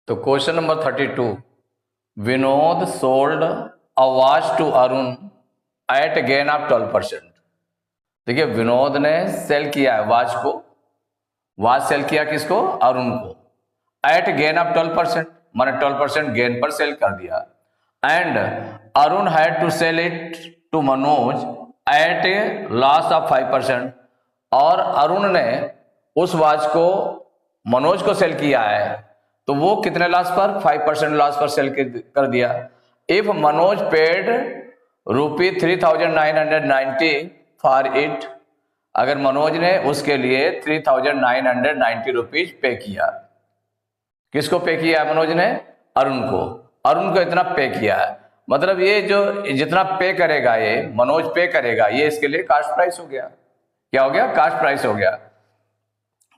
तो question number 32, Vinod sold a watch to Arun at gain of 12%। देखिए विनोद ने सेल किया है वॉच को, वॉच सेल किया किसको? अरुण को, एट गेन ऑफ 12%, माने 12% गेन पर सेल कर दिया। And Arun had to sell it to Manoj at a loss of 5%, और अरुण ने उस वॉच को मनोज को सेल किया है तो वो कितने लॉस पर? 5% लॉस पर सेल कर दिया। If Manoj paid ₹3,990 for it, अगर मनोज ने उसके लिए 3,990 रुपीज पे किया। किसको पे किया है मनोज ने? अरुण को। अरुण को इतना पे किया है, मतलब ये जो जितना पे करेगा ये मनोज पे करेगा, ये इसके लिए कास्ट प्राइस हो गया। क्या हो गया? कास्ट प्राइस हो गया।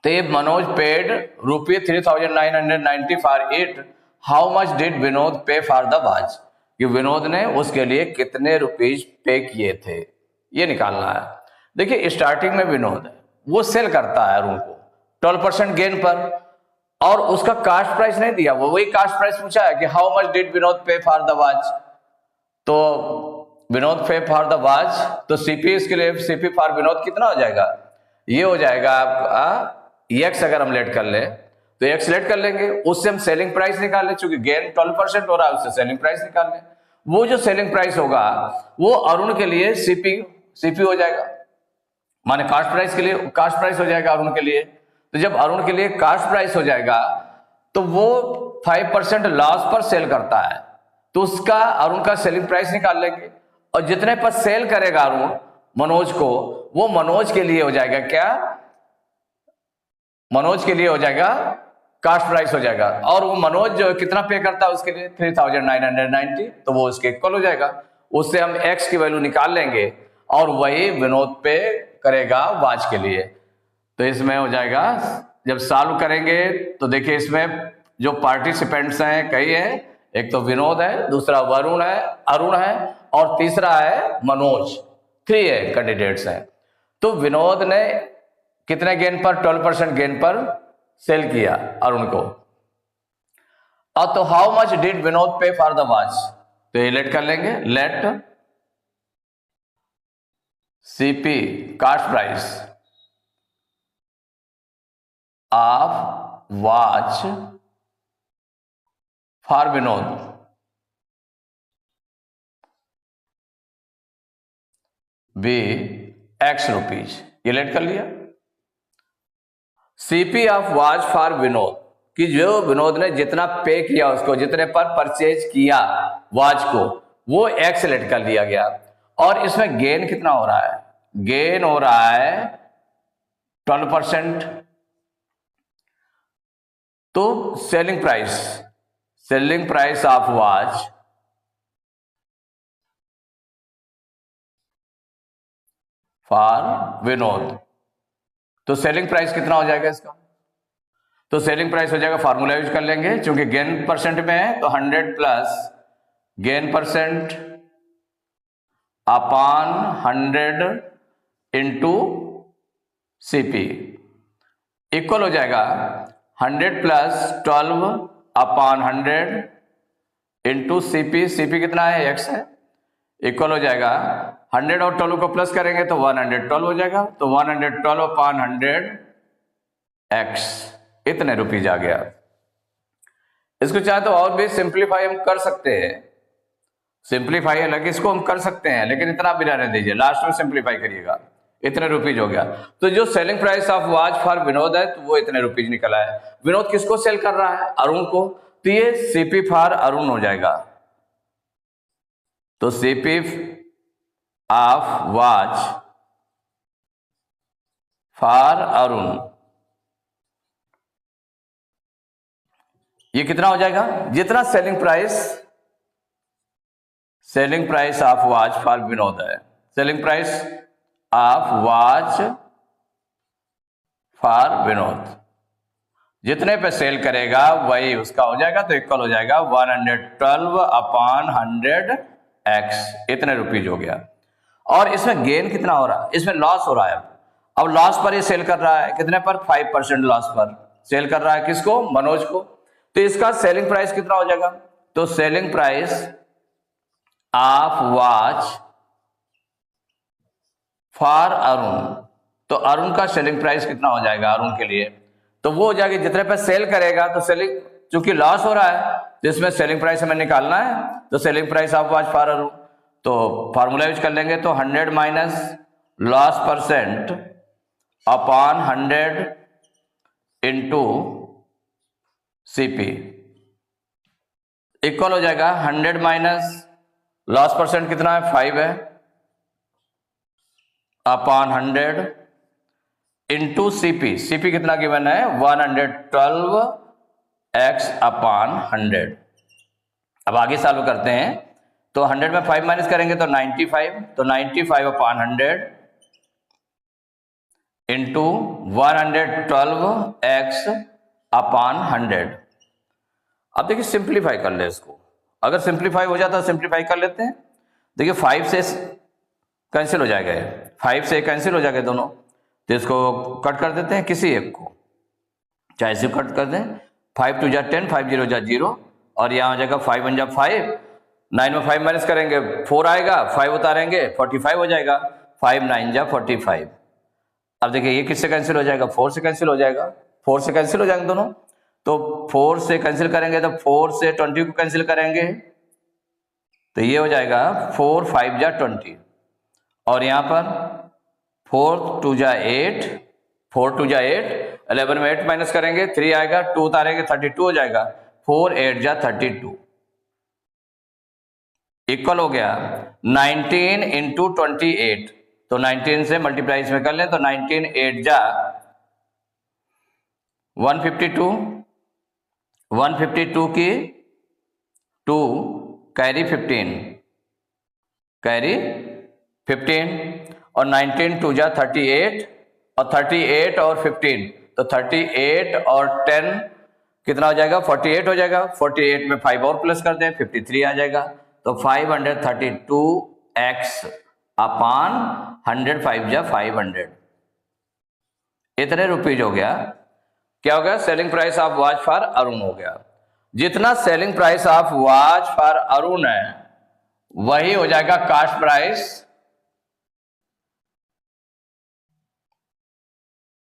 तो ये Manoj paid ₹3,990 for it, how much did Vinod पे फॉर द वॉच, कि विनोद ने उसके लिए कितने रुपीज पे किए थे, ये निकालना है। देखिए स्टार्टिंग में विनोद है वो सेल करता है अरुण को 12% गेन पर, और उसका कास्ट प्राइस नहीं दिया, वो वही कास्ट प्राइस पूछा है कि हाउ मच डिड विनोद पे फॉर द वॉच। तो विनोद पे फॉर द वॉच, तो सीपी इसके लिए सीपी फॉर विनोद कितना हो जाएगा? ये हो जाएगा आपका एक्स। अगर हम लेट कर ले तो एक्स लेट कर लेंगे, उससे हम सेलिंग प्राइस निकाल ले, चूंकि गेन 12% हो रहा है उससे सेलिंग प्राइस निकाल ले। वो जो सेलिंग प्राइस होगा वो अरुण के लिए सीपी हो जाएगा, माने कास्ट प्राइस के लिए कास्ट प्राइस हो जाएगा अरुण के लिए। तो जब अरुण के लिए कास्ट प्राइस हो जाएगा तो वो 5% लॉस पर सेल करता है, तो उसका अरुण का सेलिंग प्राइस निकाल लेंगे, और जितने पर सेल करेगा अरुण मनोज को, वो मनोज के लिए हो जाएगा क्या? मनोज के लिए हो जाएगा कास्ट प्राइस हो जाएगा। और वो मनोज जो कितना पे करता है उसके लिए 3,990, तो वो उसके इक्वल हो जाएगा। उससे हम एक्स की वैल्यू निकाल लेंगे और वही विनोद पे करेगा वॉच के लिए। तो इसमें हो जाएगा, जब सॉल्व करेंगे तो देखिए इसमें जो पार्टिसिपेंट्स हैं कई हैं, एक तो विनोद है, दूसरा अरुण है, और तीसरा है मनोज। 3 है कैंडिडेट्स हैं। तो विनोद ने कितने गेन पर? 12% गेन पर सेल किया अरुण को। और तो हाउ मच डिड विनोद पे फॉर द वॉच, तो ये लेट कर लेंगे, let CP cost price of watch for Vinod be x rupees, ये लेट कर लिया। CP of watch for Vinod, कि जो विनोद ने जितना पे किया उसको, जितने पर परचेज किया वॉच को, वो एक्स लेट कर दिया गया। और इसमें गेन कितना हो रहा है? गेन हो रहा है 12%। तो selling price of watch for Vinod, तो सेलिंग प्राइस कितना हो जाएगा इसका? तो सेलिंग प्राइस हो जाएगा, फार्मूला यूज कर लेंगे, क्योंकि गेन परसेंट में है तो 100 plus gain percent upon 100 into CP equal हो जाएगा 100 plus 12 upon 100 into CP. CP कितना है? एक्स है। इक्वल हो जाएगा 100 और 12 को प्लस करेंगे तो 112 हो जाएगा, तो 112 अपॉन 100 एक्स, इतने रुपीज आ गया। इसको चाहे तो और भी सिंप्लीफाई हम कर सकते हैं, सिंप्लीफाई अलग इसको हम कर सकते हैं, लेकिन इतना भी रहने दीजिए, लास्ट में सिंप्लीफाई करिएगा। इतने रुपीज हो गया। तो जो selling price of watch for Vinod है तो वो इतने रुपीज निकला है। विनोद किसको सेल कर रहा है? अरुण को, तो ये सीपी फॉर अरुण हो जाएगा। तो CP of watch for Arun, ये कितना हो जाएगा? जितना selling price of watch for Vinod है, selling price of watch for Vinod, जितने पे सेल करेगा वही उसका हो जाएगा, तो इक्वल हो जाएगा 112 अपॉन 100 एक्स, इतने रुपीज हो गया। और इसमें गेन कितना हो रहा है? इसमें लॉस हो रहा है। अब लॉस पर ये सेल कर रहा है, कितने पर? 5% लॉस पर सेल कर रहा है। किसको? मनोज को। तो इसका सेलिंग प्राइस कितना हो जाएगा? तो selling price of watch for Arun, तो अरुण का सेलिंग प्राइस कितना हो जाएगा अरुण के लिए? तो वो हो जाएगा जितने पे सेल करेगा, तो सेलिंग, चूंकि लॉस हो रहा है तो इसमें सेलिंग प्राइस हमें निकालना है, तो selling price of watch for Arun, तो फार्मूला यूज कर लेंगे, तो 100 minus loss percent upon 100 into CP equal हो जाएगा 100 माइनस लॉस परसेंट कितना है 5 है, अपॉन 100 इंटू सीपी, सीपी कितना गिवन है 112 एक्स अपॉन 100। अब आगे सॉल्व करते हैं, तो 100 में 5 माइनस करेंगे तो 95, तो 95 अपॉन 100 इंटू 112 एक्स अपॉन 100। अब देखिए सिंप्लीफाई कर ले इसको, अगर सिंप्लीफाई हो जाता है सिंप्लीफाई कर लेते हैं। देखिए 5 से कैंसिल हो जाएगा, 5 से कैंसिल हो जाएगा दोनों, तो इसको कट कर देते हैं किसी एक को, चाहे इसे कट कर दें, 5 2 जा 10, 5 0 जा 0, और यहाँ आ जाएगा 5 1 जा 5, 9 में 5 माइनस करेंगे 4 आएगा, 5 उतारेंगे 45 हो जाएगा, 5 9 जा 45। अब देखिए ये किससे कैंसिल हो जाएगा? 4 से कैंसिल हो जाएगा, 4 से कैंसिल हो जाएंगे दोनों, तो 4 से कैंसिल करेंगे तो 4 से 20 को कैंसिल करेंगे, तो ये हो जाएगा 4 5 जा 20, और यहाँ पर 4 2 जा 8, 4 2 जा 8, 11 में 8 माइनस करेंगे 3 आएगा, 2 उतारेंगे 32 हो जाएगा, 4 8 जा 32 इक्वल हो गया 19 इंटू 28, तो 19 से मल्टीप्लाई इसमें कर लें, तो 19 8 जा 152, 152 की 2 कैरी 15, कैरी 15, और 19 2 जा 38, और 38 और 15, तो 38 और 10 कितना हो जाएगा? 48 हो जाएगा, 48 में 5 और प्लस कर दें 53 आ जाएगा, तो 532 एक्स अपॉन 100, 5 जा 500, इतने रुपीज हो गया। क्या हो गया? Selling price of watch for Arun हो गया। जितना selling price of watch for Arun है वही हो जाएगा cost price,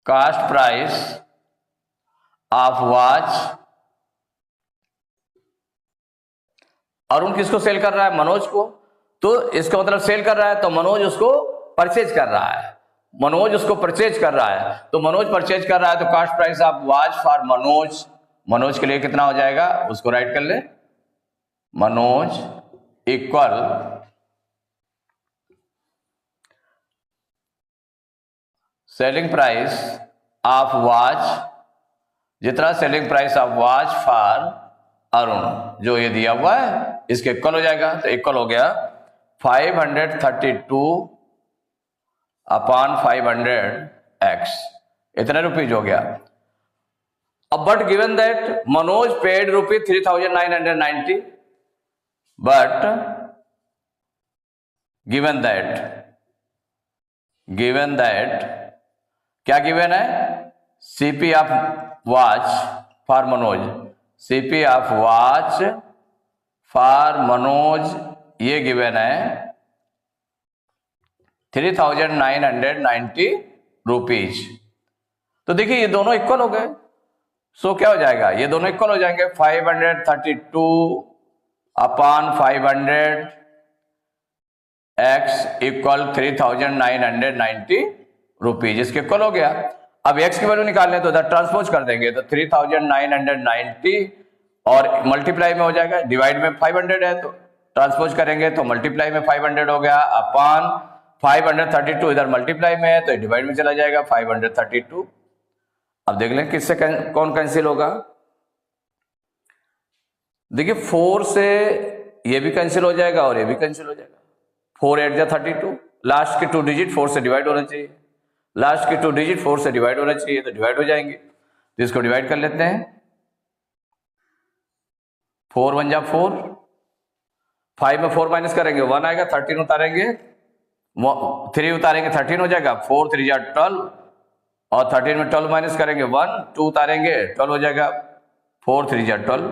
cast price of watch. Arun किसको सेल कर रहा है? मनोज को, तो इसका मतलब सेल कर रहा है तो मनोज उसको परचेज कर रहा है, मनोज उसको परचेज कर रहा है, तो मनोज परचेज कर रहा है, तो cost price of watch for Manoj, Manoj के लिए कितना हो जाएगा उसको राइट कर ले, Manoj equal selling price of watch, जितना selling price of watch for Arun जो ये दिया हुआ है इसके इक्वल हो जाएगा, तो इक्वल हो गया 532 अपॉन 500 एक्स, इतने रुपीज हो गया। अब but given that Manoj paid rupees 3990, but given that क्या गिवन है? CP of watch for Manoj, CP of watch for Manoj ये गिवन है 3990 रुपीज। तो देखिए ये दोनों इक्वल हो गए, सो क्या हो जाएगा? ये दोनों इक्वल हो जाएंगे, 532 अपॉन 500 एक्स इक्वल 3990 रुपीज, इसके इक्वल हो गया। अब एक्स की वैल्यू निकालने तो इधर ट्रांसपोज कर देंगे, तो 3990 और मल्टीप्लाई में हो जाएगा, डिवाइड में 500 है तो ट्रांसपोज करेंगे तो मल्टीप्लाई में 500 हो गया, अपॉन 532 इधर मल्टीप्लाई में है तो डिवाइड में चला जाएगा 532। अब देख लें किससे कौन कैंसिल होगा। देखिए 4 से ये भी कैंसिल हो जाएगा और ये भी कैंसिल हो जाएगा, 4 8 जा 32, लास्ट के 2 डिजिट 4 से डिवाइड होना चाहिए, लास्ट के 2 डिजिट 4 से डिवाइड होना चाहिए, तो डिवाइड हो जाएंगे, तो इसको डिवाइड कर लेते हैं, 4 1 जा 4, 5 में 4 माइनस करेंगे 1 आएगा, 13 उतारेंगे 3 उतारेंगे 13 हो जाएगा, 4 3 जा 12, और 13 में 12 माइनस करेंगे 1, 2 उतारेंगे 12 हो जाएगा, 4 3 जा 12।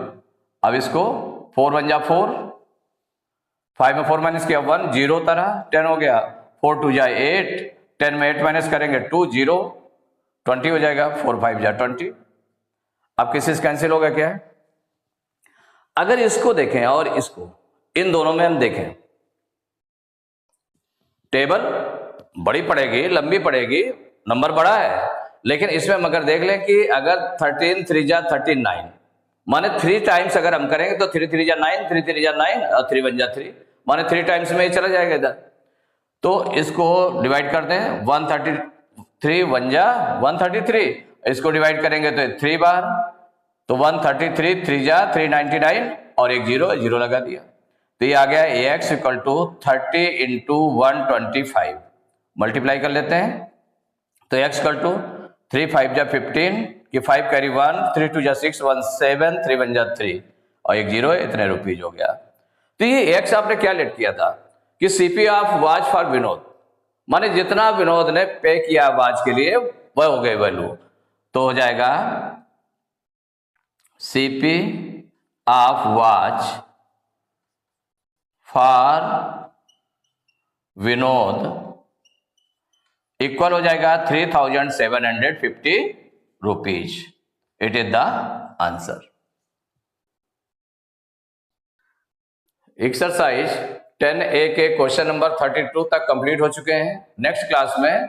अब इसको 4 1 जा 4, 5 में 4 माइनस किया 1, 0 तरह 10 हो गया। 4 2 जा 8, 10 में 8 माइनस करेंगे 2, 0, 20 हो जाएगा। 4 5 जा 20। अब किसी से कैंसिल होगा क्या? अगर इसको देखें और इसको, इन दोनों में हम देखें, टेबल बड़ी पड़ेगी, लंबी पड़ेगी, नंबर बड़ा है, लेकिन इसमें मगर देख लें कि अगर 13 3 जा 39, माने 3 टाइम्स अगर हम करेंगे तो 3 3 जा 9, 3 3 जा 9 और 3 1 जा 3, माने 3 टाइम्स में ये चला जाएगा इधर। तो इसको डिवाइड करते हैं, 133 1 जा 133, इसको डिवाइड करेंगे तो 3 बार, तो 133 3 जा 399 और एक 0 0 लगा दिया। तो ये आ गया ax equal to 30 into 125। Multiply कर लेते हैं, तो x इक्वल टू 3 5 जा 15 कि 5 कैरी 1, 3 2 जा 6 1 7, 3 1 जा 3 और एक 0, इतने रुपीज हो गया। तो ये x आपने क्या लेट किया था कि CP of watch for Vinod, माने जितना विनोद ने पे किया वॉच के लिए वह हो गए वैल्यू, तो हो जाएगा CP of watch for Vinod equal हो जाएगा 3750 rupees. It is the answer. Exercise 10A के क्वेश्चन नंबर 32 तक कंप्लीट हो चुके हैं। नेक्स्ट क्लास में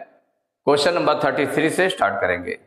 क्वेश्चन नंबर 33 से स्टार्ट करेंगे।